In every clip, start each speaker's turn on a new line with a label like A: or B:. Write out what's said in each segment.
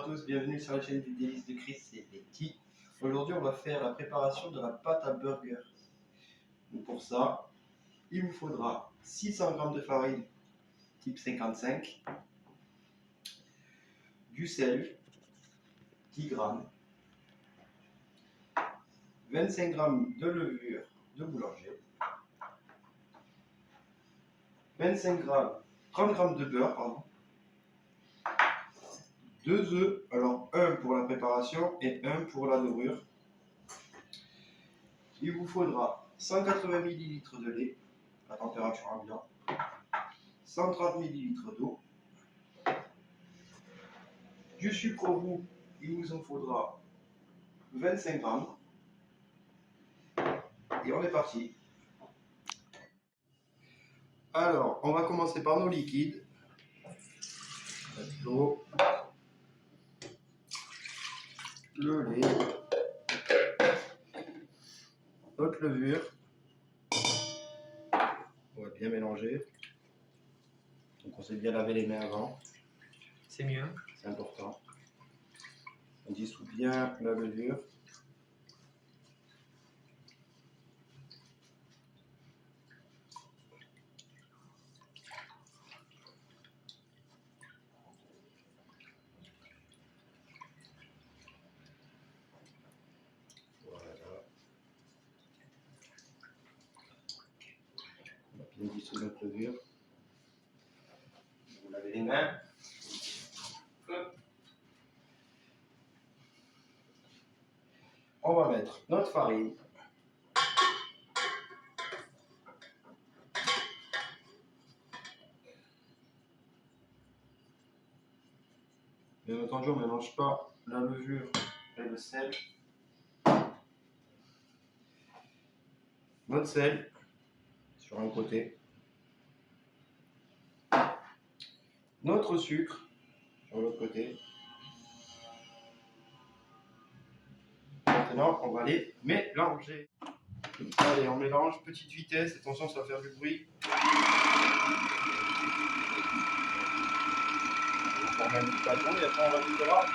A: tous, bienvenue sur la chaîne des délices de Chris et Betty. Aujourd'hui, on va faire la préparation de la pâte à burger. Donc pour ça, il vous faudra 600 g de farine type 55, du sel, 10 g, 25 g de levure de boulanger, 25 g, 30 g de beurre, pardon, 2 œufs, alors un pour la préparation et un pour la levure. Il vous faudra 180 ml de lait à température ambiante, 130 ml d'eau, du sucre roux, il vous en faudra 25 g, et on est parti. Alors, on va commencer par nos liquides. L'eau, le lait, notre levure. On va bien mélanger. Donc on s'est bien lavé les mains avant.
B: C'est mieux.
A: C'est important. On dissout bien la levure. Voilà. On va bien dissoudre notre levure. Vous lavez les mains. Hop. On va mettre notre farine. Bien entendu, on ne mélange pas la levure et le sel. Notre sel sur un côté. Notre sucre sur l'autre côté. Maintenant, on va les mélanger. Allez, on mélange, petite vitesse, attention, ça va faire du bruit. On met un petit bâton et après on rajoutera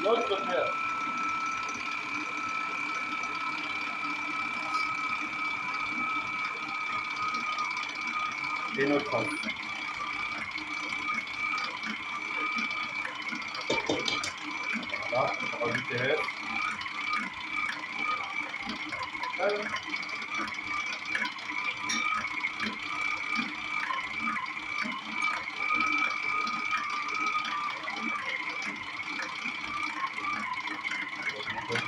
A: notre beurre. Et notre œuf. Voilà, on va rajouter l'œuf.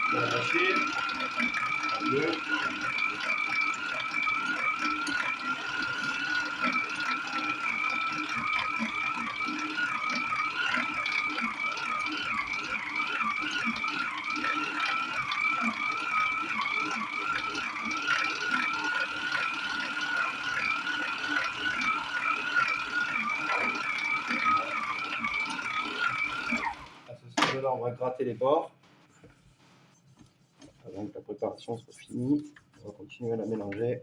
A: On va lâcher. Là, on va gratter les bords avant que la préparation soit finie. On va continuer à la mélanger.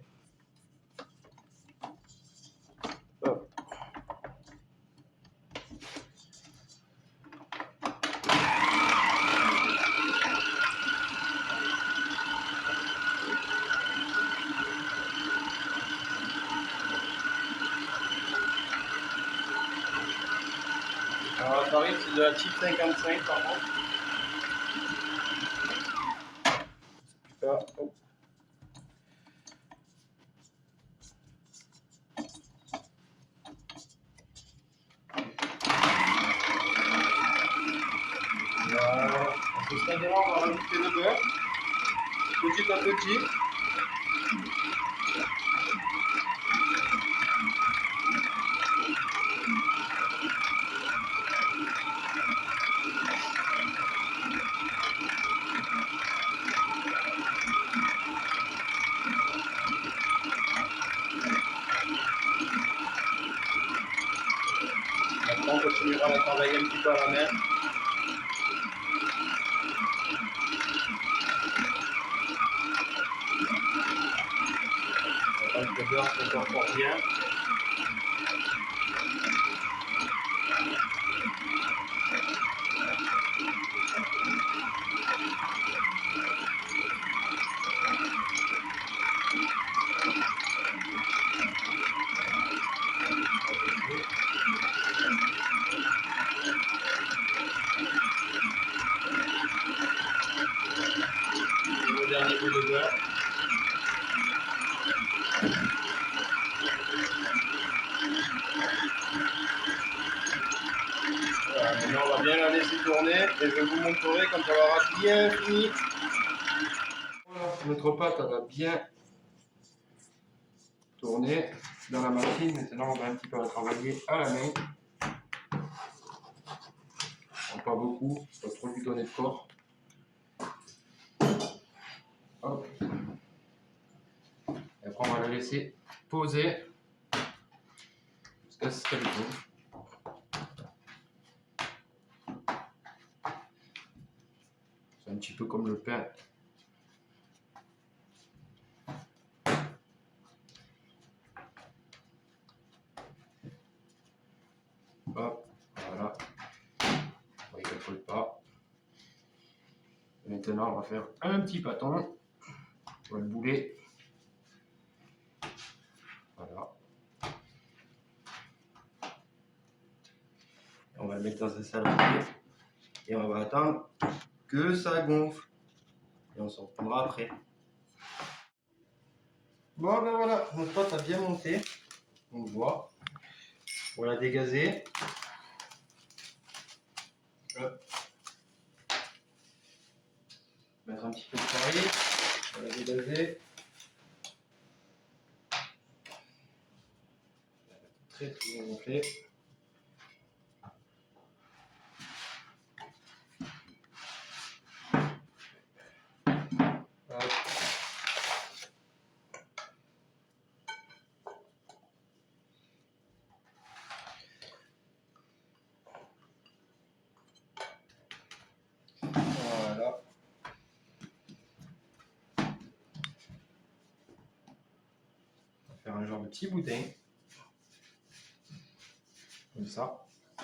A: Hop. Alors la farine c'est de la type 55 par contre. Là, hop. Voilà. À ce stade-là, on va rajouter le beurre, petit à petit. Maintenant, on continuera à travailler un petit peu à la main. On va que le beurre s'incorpore bien. tourner et je vous montrerai quand elle aura bien fini. Voilà, notre pâte elle a bien tourné dans la machine. Maintenant, on va un petit peu la travailler à la main. Pas beaucoup, pas trop lui donner de corps. Hop. Et après, on va la laisser poser jusqu'à ce qu'elle tourne. C'est un petit peu comme le pain. Hop, voilà. On ne colle pas. Maintenant, on va faire un petit bâton. On va le bouler. Voilà. On va le mettre dans un saladier. Et on va attendre que ça gonfle. Et on s'en reprendra après. Bon, ben voilà, notre pâte a bien monté. On le voit. On va la dégazer. Hop. Mettre un petit peu de farine. On va la dégazer. Très bien gonflé. Voilà. On va faire un genre de petit boudin. Comme ça. À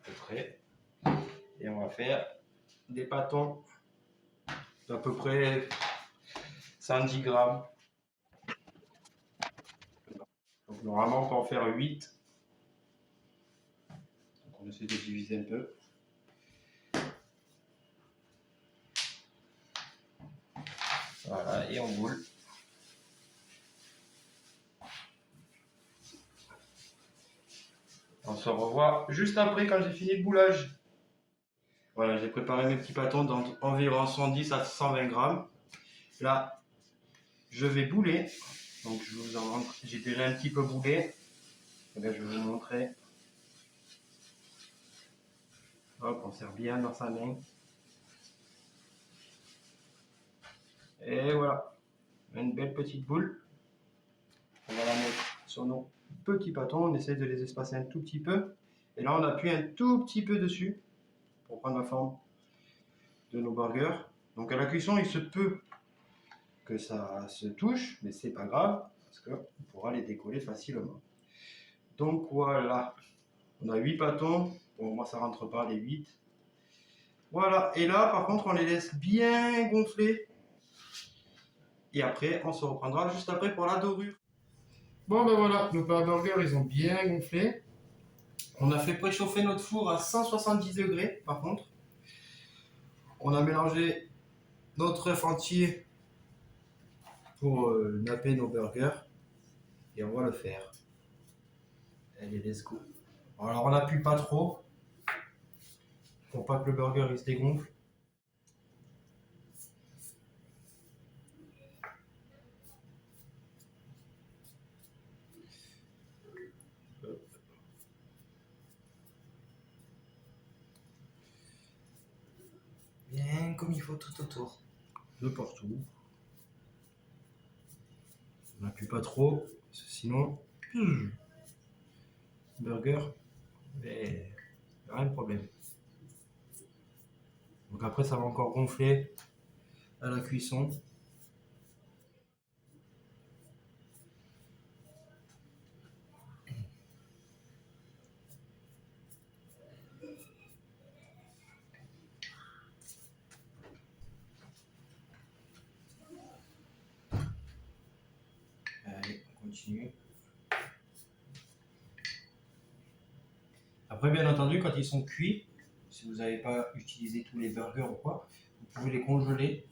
A: peu près. Et on va faire des pâtons d'à peu près 110 grammes. Donc normalement on peut en faire 8. Donc on essaie de diviser un peu. Voilà, et on boule. On se revoit juste après quand j'ai fini le boulage. Voilà, j'ai préparé mes petits pâtons d'environ 110 à 120 grammes. Là, je vais bouler. Donc je vous en montre. J'ai déjà un petit peu boulé. Et là, je vais vous montrer. Hop, on serre bien dans sa main. Et voilà, une belle petite boule. On va la mettre sur nos petits pâtons. On essaie de les espacer un tout petit peu. Et là, on appuie un tout petit peu dessus pour prendre la forme de nos burgers. Donc à la cuisson, il se peut que ça se touche, mais c'est pas grave parce qu'on pourra les décoller facilement. Donc voilà, on a 8 pâtons. Bon, moi ça rentre pas les 8. Voilà, et là par contre on les laisse bien gonfler. Et après on se reprendra juste après pour la dorure. Bon ben voilà, nos burgers ils ont bien gonflé. On a fait préchauffer notre four à 170 degrés par contre. On a mélangé notre œuf entier pour napper nos burgers. Et on va le faire. Allez, let's go. Alors on n'appuie pas trop pour pas que le burger il se dégonfle. Bien comme il faut tout autour. De partout. On n'appuie pas trop, sinon burger, mais rien de problème. Donc après ça va encore gonfler à la cuisson. Allez, on continue. Après, bien entendu, quand ils sont cuits, si vous n'avez pas utilisé tous les burgers ou quoi, vous pouvez les congeler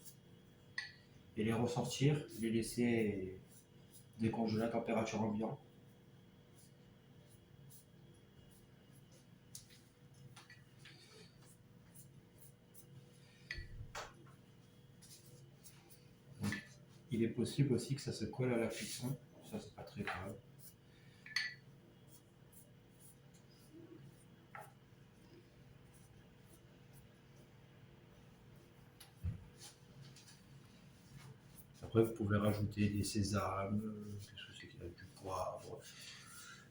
A: et les ressortir, les laisser décongeler à température ambiante.
B: il est possible aussi que ça se colle à la cuisson. Ça, c'est pas très grave. Après, vous pouvez rajouter des sésames, qu'est-ce que c'est qu'il y a, du poivre,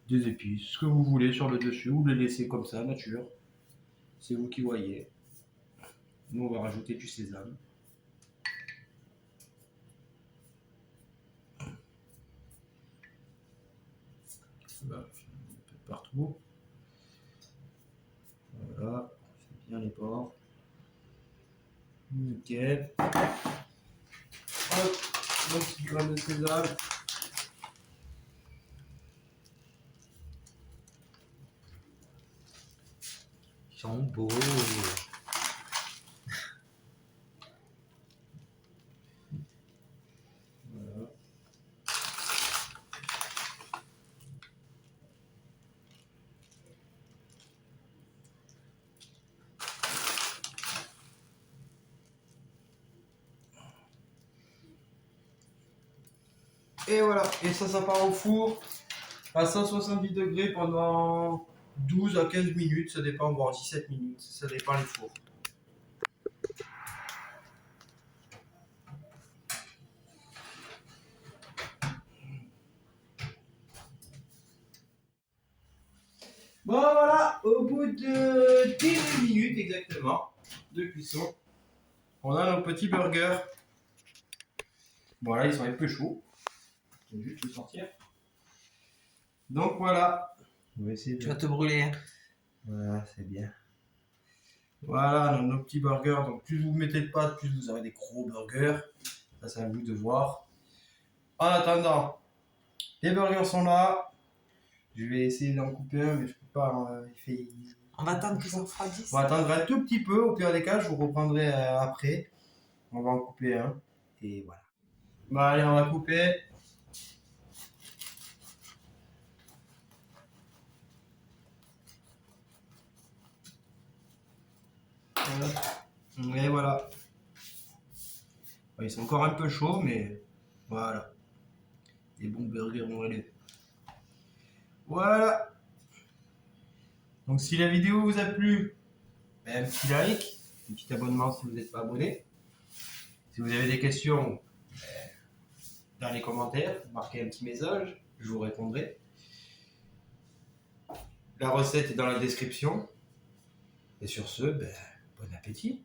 B: des épices, ce que vous voulez sur le dessus, ou le laisser comme ça, nature. C'est vous qui voyez. Nous, on va rajouter du sésame. Voilà, un peu partout. Voilà, c'est bien les bords. Nickel. Hop, mon petit grain de sésame.
C: Ils sont beaux.
B: Voilà. Et voilà, et ça part au four à 170 degrés pendant 12 à 15 minutes, ça dépend, voire 17 minutes, ça dépend les fours. Bon voilà, au bout de 10 minutes exactement de cuisson, on a nos petits burgers. Voilà, ils sont un peu chauds. Je vais juste le sortir. Donc voilà. On va essayer
C: Tu vas
B: de...
C: te brûler.
B: Voilà, c'est bien. Voilà, nos petits burgers. Donc plus vous mettez de pâtes, plus vous aurez des gros burgers. Ça, c'est à vous de voir. En attendant, les burgers sont là. Je vais essayer d'en couper un, mais je peux pas.
C: On va attendre que ça refroidisse.
B: On va attendre un tout petit peu. Au pire des cas, je vous reprendrai après. On va en couper un. Et voilà. Bon, allez, on va couper. Et voilà. Ils sont encore un peu chauds, mais voilà. Des bons burgers, on va les. Voilà. Donc si la vidéo vous a plu, un petit like, un petit abonnement si vous n'êtes pas abonné. Si vous avez des questions, dans les commentaires, marquez un petit message, je vous répondrai. La recette est dans la description. Et sur ce, bon appétit.